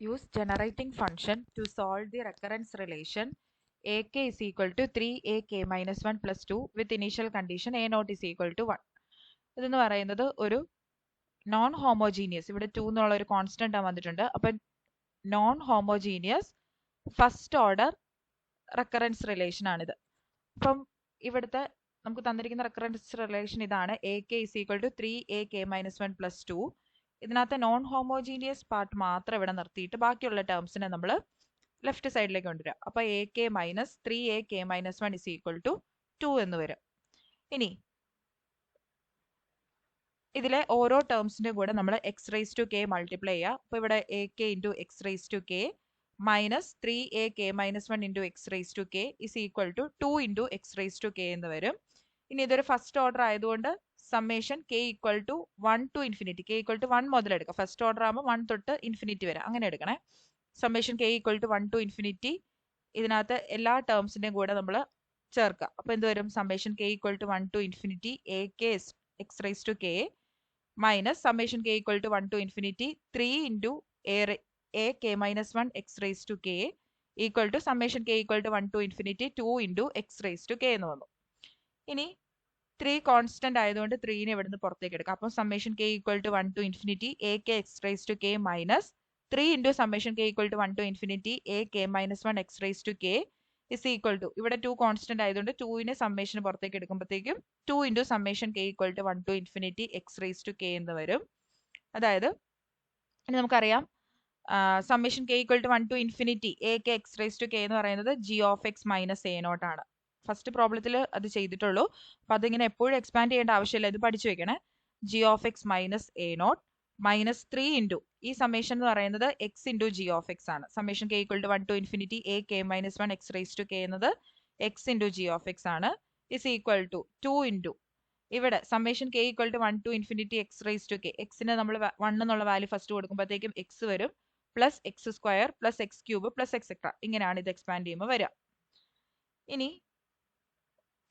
Use generating function to solve the recurrence relation ak is equal to 3ak minus 1 plus 2 with initial condition a naught is equal to 1. ഇതെന്ന് പറയുന്നത് ഒരു non homogeneous, ഇവിടെ 2 എന്നുള്ള ഒരു constant വന്നിട്ടുണ്ട്. അപ്പം non homogeneous first order recurrence relation ആണിത്. അപ്പം ഇവിടുത്തെ നമുക്ക് തന്നിരിക്കുന്ന റെക്കറൻസ് റിലേഷൻ ഇതാണ്. A K is equal to 3ak minus 1 plus 2. ഇതിനകത്ത് നോൺ ഹോമോജീനിയസ് പാർട്ട് മാത്രം ഇവിടെ നിർത്തിയിട്ട് ബാക്കിയുള്ള ടേംസിനെ നമ്മൾ ലെഫ്റ്റ് സൈഡിലേക്ക് കൊണ്ടുവരിക. അപ്പോൾ A K minus 3ak minus 1 is equal to 2 എന്ന് വരും. ഇനി ഇതിലെ ഓരോ ടേംസിന്റെ കൂടെ നമ്മൾ X raise to K multiply ചെയ്യുക. അപ്പോൾ ഇവിടെ A K into X raise to K minus 3ak minus 1 into X raise to K is equal to 2 into X raise to K എന്ന് വരും. ഇനി ഇതൊരു ഫസ്റ്റ് ഓർഡർ ആയതുകൊണ്ട് summation K equal to 1 to infinity, K equal to 1 മുതൽ എടുക്കുക. First order ആകുമ്പോൾ 1 തൊട്ട് infinity വരെ അങ്ങനെ എടുക്കണേ. Summation K equal to 1 to infinity, ഇതിനകത്ത് എല്ലാ ടേംസിന്റെയും കൂടെ നമ്മൾ ചേർക്കുക. അപ്പോൾ എന്ത് വരും? Summation K equal to 1 to infinity A K X raise to K minus summation K equal to 1 to infinity 3 into A K minus 1 X raise to K equal to summation K equal to 1 to infinity 2 into X raise to K എന്ന് വന്നു. ഇനി 3 constant ആയതുകൊണ്ട് 3നെ ഇവിടുന്ന് പുറത്തേക്ക് എടുക്കാം. അപ്പോൾ summation K equal to 1 to infinity A K X raise to K minus 3 into summation K equal to 1 to infinity A K minus 1 X raise to K is equal to, ഇവിടെ 2 constant ആയതുകൊണ്ട് 2നെ സമ്മേഷന് പുറത്തേക്ക് എടുക്കുമ്പോഴത്തേക്കും 2 into summation K equal to 1 to infinity X raise to K എന്ന് വരും. അതായത് ഇനി നമുക്കറിയാം summation K equal to 1 to infinity A K X raise to K എന്ന് പറയുന്നത് G of X minus A nought ആണ്. ഫസ്റ്റ് പ്രോബ്ലത്തിൽ അത് ചെയ്തിട്ടുള്ളൂ. അപ്പം അതിങ്ങനെ എപ്പോഴും എക്സ്പാൻഡ് ചെയ്യേണ്ട ആവശ്യമില്ല, ഇത് പഠിച്ചു വെക്കണേ. G of X minus A naught minus 3 into ഈ സമ്മേഷൻ എന്ന് പറയുന്നത് x into G of x ആണ്. Summation K equal to 1 to infinity A K minus 1 X raise to k എന്നത് x into G of x ആണ്. Is equal to 2 into ഇവിടെ summation K equal to 1 to infinity X raise to k, എക്സിന് നമ്മൾ 1 എന്നുള്ള value first കൊടുക്കുമ്പോഴത്തേക്കും X വരും, plus X square plus X cube plus etcetera, ഇങ്ങനെയാണ് ഇത് എക്സ്പാൻഡ് ചെയ്യുമ്പോൾ വരിക. ഇനി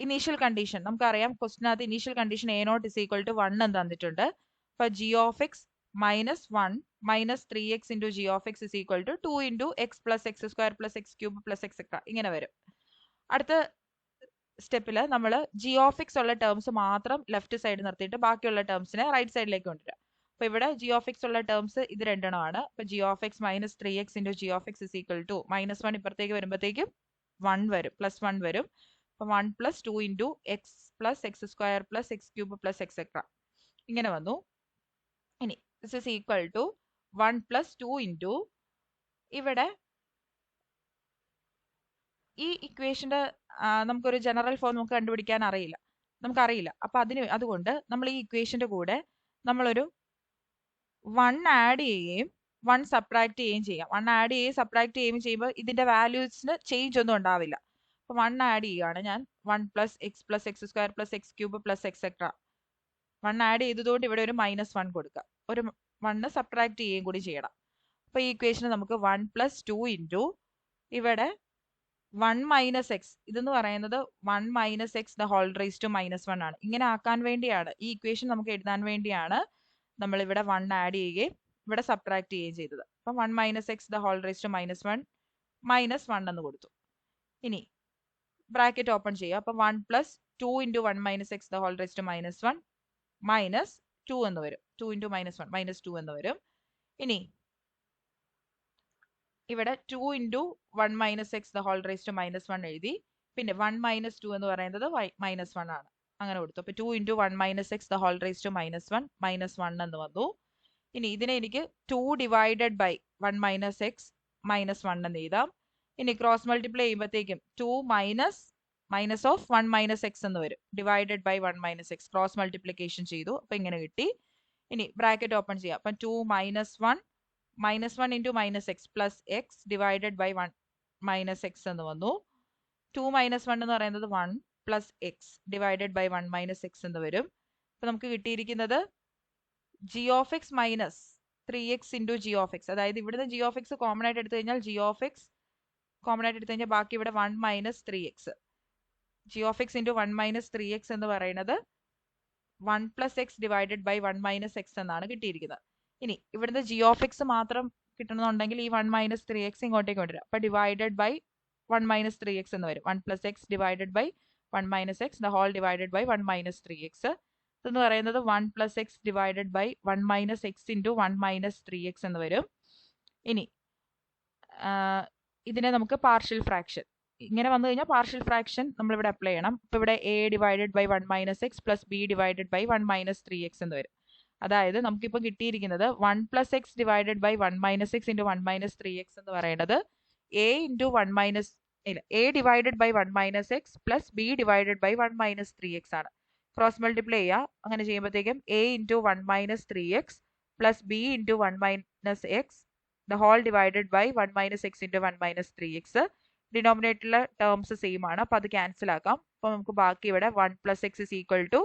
ഇനീഷ്യൽ കണ്ടീഷൻ നമുക്കറിയാം, ക്വസ്റ്റിനകത്ത് initial condition a naught is equal to 1 എന്ന് തന്നിട്ടുണ്ട്. അപ്പോൾ G of X minus 1 minus 3x into G of X is equal to 2 into X plus X square plus X cube plus etcetera, ഇങ്ങനെ വരും. അടുത്ത സ്റ്റെപ്പിൽ നമ്മൾ ജി ഓഫ് എക്സ് ഉള്ള terms മാത്രം ലെഫ്റ്റ് സൈഡ് നിർത്തിയിട്ട് ബാക്കിയുള്ള ടേംസിനെ റൈറ്റ് സൈഡിലേക്ക് കൊണ്ടുവരിക. അപ്പോൾ ഇവിടെ ജി ഓഫ് എക്സ് ഉള്ള ടേംസ് ഇത് രണ്ടെണ്ണമാണ്. അപ്പോൾ G of X minus 3x into G of X is equal to minus 1 ഇപ്പുറത്തേക്ക് വരുമ്പോഴത്തേക്കും 1 വരും, പ്ലസ് 1 വരും. അപ്പോൾ 1 plus 2 into X plus X square plus X cube plus etcetera, ഇങ്ങനെ വന്നു. ഇനി this is equal to 1 plus 2 into ഇവിടെ ഈ ഇക്വേഷന്റെ നമുക്കൊരു ജനറൽ ഫോം നമുക്ക് കണ്ടുപിടിക്കാൻ നമുക്കറിയില്ല. അപ്പൊ അതുകൊണ്ട് നമ്മൾ ഈ ഇക്വേഷന്റെ കൂടെ നമ്മളൊരു 1 ആഡ് ചെയ്യുകയും 1 സബ്ട്രാക്ട് ചെയ്യുകയും ചെയ്യാം. 1 ആഡ് ചെയ്യുകയും സബ്ട്രാക്ട് ചെയ്യുകയും ചെയ്യുമ്പോൾ ഇതിന്റെ വാല്യൂസിന് ചേഞ്ച് ഒന്നും ഉണ്ടാവില്ല. അപ്പൊ 1 ആഡ് ചെയ്യുകയാണ് ഞാൻ. 1 plus X square plus X cube plus etcetera. 1 add ചെയ്തതുകൊണ്ട് ഇവിടെ ഒരു -1 കൊടുക്കുക, ഒരു 1 സബ്ട്രാക്ട് ചെയ്യുകയും കൂടി ചെയ്യണം. അപ്പൊ ഈ ഇക്വേഷന് നമുക്ക് 1 പ്ലസ് 2 ഇൻറ്റു ഇവിടെ 1 മൈനസ് എക്സ്, ഇതെന്ന് പറയുന്നത് 1 minus X the whole raise to -1 ആണ്. ഇങ്ങനെ ആക്കാൻ വേണ്ടിയാണ്, ഈ ഇക്വേഷൻ നമുക്ക് എഴുതാൻ വേണ്ടിയാണ് നമ്മൾ ഇവിടെ 1 ആഡ് ചെയ്യുകയും ഇവിടെ സബ്ട്രാക്ട് ചെയ്യുകയും ചെയ്തത്. അപ്പം 1 minus X the whole raise to -1 -1 എന്ന് കൊടുത്തു. ഇനി ബ്രാക്കറ്റ് ഓപ്പൺ ചെയ്യുക. അപ്പം 1 plus 2 into 1 minus X the whole raise to -1 minus 2 എന്ന് വരും. 2 ഇൻറ്റു -1 -2 എന്ന് വരും. ഇനി ഇവിടെ 2 into 1 minus X the whole raise to -1 എഴുതി. പിന്നെ 1 മൈനസ് 2 എന്ന് പറയുന്നത് -1 ആണ്, അങ്ങനെ കൊടുത്തു. അപ്പോൾ 2 into 1 minus X the whole raise to -1 -1 എന്ന് വന്നു. ഇനി ഇതിനെ എനിക്ക് 2 ഡിവൈഡഡ് ബൈ 1 മൈനസ് എക്സ് -1 എന്ന് എഴുതാം. ഇനി ക്രോസ് മൾട്ടിപ്ലൈ ചെയ്യുമ്പോഴത്തേക്കും 2 മൈനസ് ഓഫ് 1 മൈനസ് എക്സ് എന്ന് വരും, divided by 1 minus X. Cross multiplication ചെയ്തു, അപ്പോൾ ഇങ്ങനെ കിട്ടി. ഇനി ബ്രാക്കറ്റ് ഓപ്പൺ ചെയ്യാം. അപ്പം 2 -1 into minus X plus X divided by 1 minus X എന്ന് വന്നു. 2 -1 എന്ന് പറയുന്നത് 1 plus X divided by 1 minus X എന്ന് വരും. അപ്പം നമുക്ക് കിട്ടിയിരിക്കുന്നത് G of X minus 3x into G of X, അതായത് ഇവിടുന്ന് ജി ഓഫ് എക്സ് കോമൺ ആയിട്ട് എടുത്തു കഴിഞ്ഞാൽ ജി ഓഫ് എക്സ് കോമൺ ആയിട്ട് എടുത്തു കഴിഞ്ഞാൽ ബാക്കി ഇവിടെ 1 minus 3x, G of X into 1 minus 3x എന്ന് പറയുന്നത് 1 plus X divided by 1 minus X എന്നാണ് കിട്ടിയിരിക്കുന്നത്. ഇനി ഇവിടുന്ന് ജി ഓഫ് എക്സ് മാത്രം കിട്ടണമെന്നുണ്ടെങ്കിൽ ഈ 1 മൈനസ് 3x ഇങ്ങോട്ടേക്ക് കൊണ്ടുവരാം. അപ്പോൾ ഡിവൈഡഡ് ബൈ 1 മൈനസ് 3x എന്ന് വരും. 1 plus X divided by 1 minus X the whole divided by 1 minus 3x. ഇതെന്ന് പറയുന്നത് 1 plus X divided by 1 minus X into 1 minus 3x എന്ന് വരും. ഇനി ഇതിനെ നമുക്ക് പാർഷ്യൽ ഫ്രാക്ഷൻ ഇങ്ങനെ വന്നു കഴിഞ്ഞാൽ പാർഷ്യൽ ഫ്രാക്ഷൻ നമ്മളിവിടെ അപ്ലൈ ചെയ്യണം. ഇപ്പോൾ ഇവിടെ a divided by 1 minus X plus B divided by 1 minus 3x എന്ന് വരും. അതായത് നമുക്കിപ്പോൾ കിട്ടിയിരിക്കുന്നത് 1 plus X divided by 1 minus X into 1 minus 3x എന്ന് പറയുന്നത് a into 1 minus a divided by 1 minus X plus B divided by 1 minus 3x ആണ്. Cross multiply ചെയ്യുക. അങ്ങനെ ചെയ്യുമ്പോഴത്തേക്കും a into 1 minus 3x plus B into 1 minus X the whole divided by 1 minus X into 1 minus 3x. ഡിനോമിനേറ്ററിലെ terms same ആണ്. അപ്പോൾ അത് cancel ആക്കാം. അപ്പോൾ നമുക്ക് ബാക്കി ഇവിടെ 1 plus X is equal to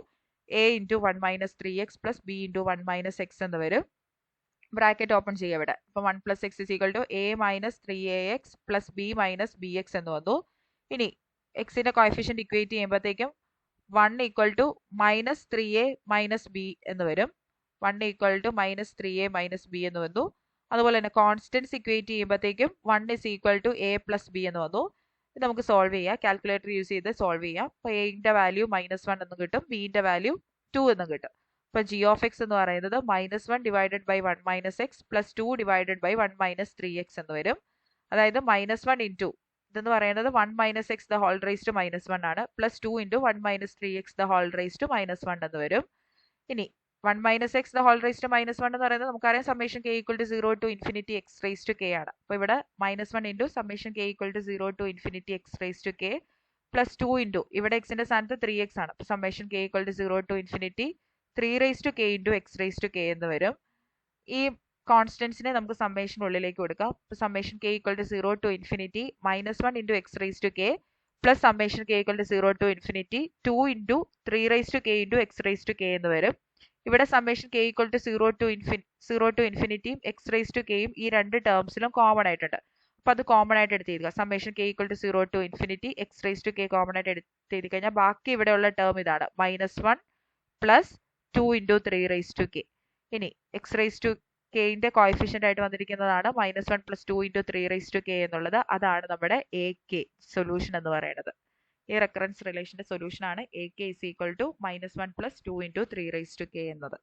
a into 1 minus 3x plus B into 1 minus X എന്ന് വരും. ബ്രാക്കറ്റ് ഓപ്പൺ ചെയ്യുക ഇവിടെ. അപ്പോൾ 1 plus X is equal to a minus 3ax plus B minus B X എന്ന് വന്നു. ഇനി എക്സിന്റെ കോഎഫിഷ്യന്റ് ഇക്വേറ്റ് ചെയ്യുമ്പോഴത്തേക്കും 1 equal to minus 3a minus B എന്ന് വരും. 1 equal to minus 3a minus B എന്ന് വന്നു. അതുപോലെ തന്നെ കോൺസ്റ്റൻസ് ഇക്വേറ്റ് ചെയ്യുമ്പോഴത്തേക്കും 1 is equal to a plus B എന്ന് വന്നു. ഇത് നമുക്ക് സോൾവ് ചെയ്യാം. കാൽക്കുലേറ്റർ യൂസ് ചെയ്ത് സോൾവ് ചെയ്യാം. അപ്പോൾ എന്റെ വാല്യൂ -1 എന്ന് കിട്ടും, ബിന്റെ വാല്യൂ 2 എന്ന് കിട്ടും. അപ്പോൾ g ഓഫ് എക്സ് എന്ന് പറയുന്നത് -1 divided by 1 minus X plus 2 divided by 1 minus 3x എന്ന് വരും. അതായത് -1 ഇൻറ്റു ഇതെന്ന് പറയുന്നത് 1 minus X the whole raise to -1 ആണ്, plus 2 into 1 minus 3x the whole raise to -1 എന്ന് വരും. ഇനി 1 minus X the whole raise to -1 എന്ന് പറയുന്നത് നമുക്കറിയാം summation k equal to 0 to infinity x rice to k ആണ്. അപ്പോൾ ഇവിടെ -1 into summation k equal to 0 to infinity x rice to k plus 2 into ഇവിടെ എക്സിന്റെ സ്ഥാനത്ത് 3x ആണ്. അപ്പോൾ summation k equal to 0 to infinity 3 rice to k into x rice to k എന്ന് വരും. ഈ കോൺസ്റ്റൻസിനെ നമുക്ക് സമ്മേഷൻ ഉള്ളിലേക്ക് കൊടുക്കാം. അപ്പോൾ summation k equal to 0 to infinity -1 into x rice to k plus summation k equal to 0 to infinity 2 into 3 rice to k into x rice to k എന്ന് വരും. ഇവിടെ summation k equal to 0 to ഇൻഫിനിറ്റിയും x rice to kയും ഈ രണ്ട് ടേംസിലും common ആയിട്ടുണ്ട്. അപ്പോൾ അത് കോമൺ ആയിട്ട് എടുത്തിരിക്കുക. Summation k equal to 0 to infinity x rice to k common ആയിട്ട് എടുത്തിരി കഴിഞ്ഞാൽ ബാക്കി ഇവിടെയുള്ള ടേം ഇതാണ് -1 plus 2 into 3 rice to k. ഇനി എക്സ് റൈസ് ടു kന്റെ കോഎഫിഷ്യന്റ് ആയിട്ട് വന്നിരിക്കുന്നതാണ് -1 plus 2 into 3 rice to k എന്നുള്ളത്. അതാണ് നമ്മുടെ AK സൊല്യൂഷൻ എന്ന് പറയുന്നത്. ഈ റെക്കറൻസ് റിലേഷന്റെ സൊല്യൂഷൻ ആണ് AK is equal to -1 plus 2 into 3 rice to k എന്നത്.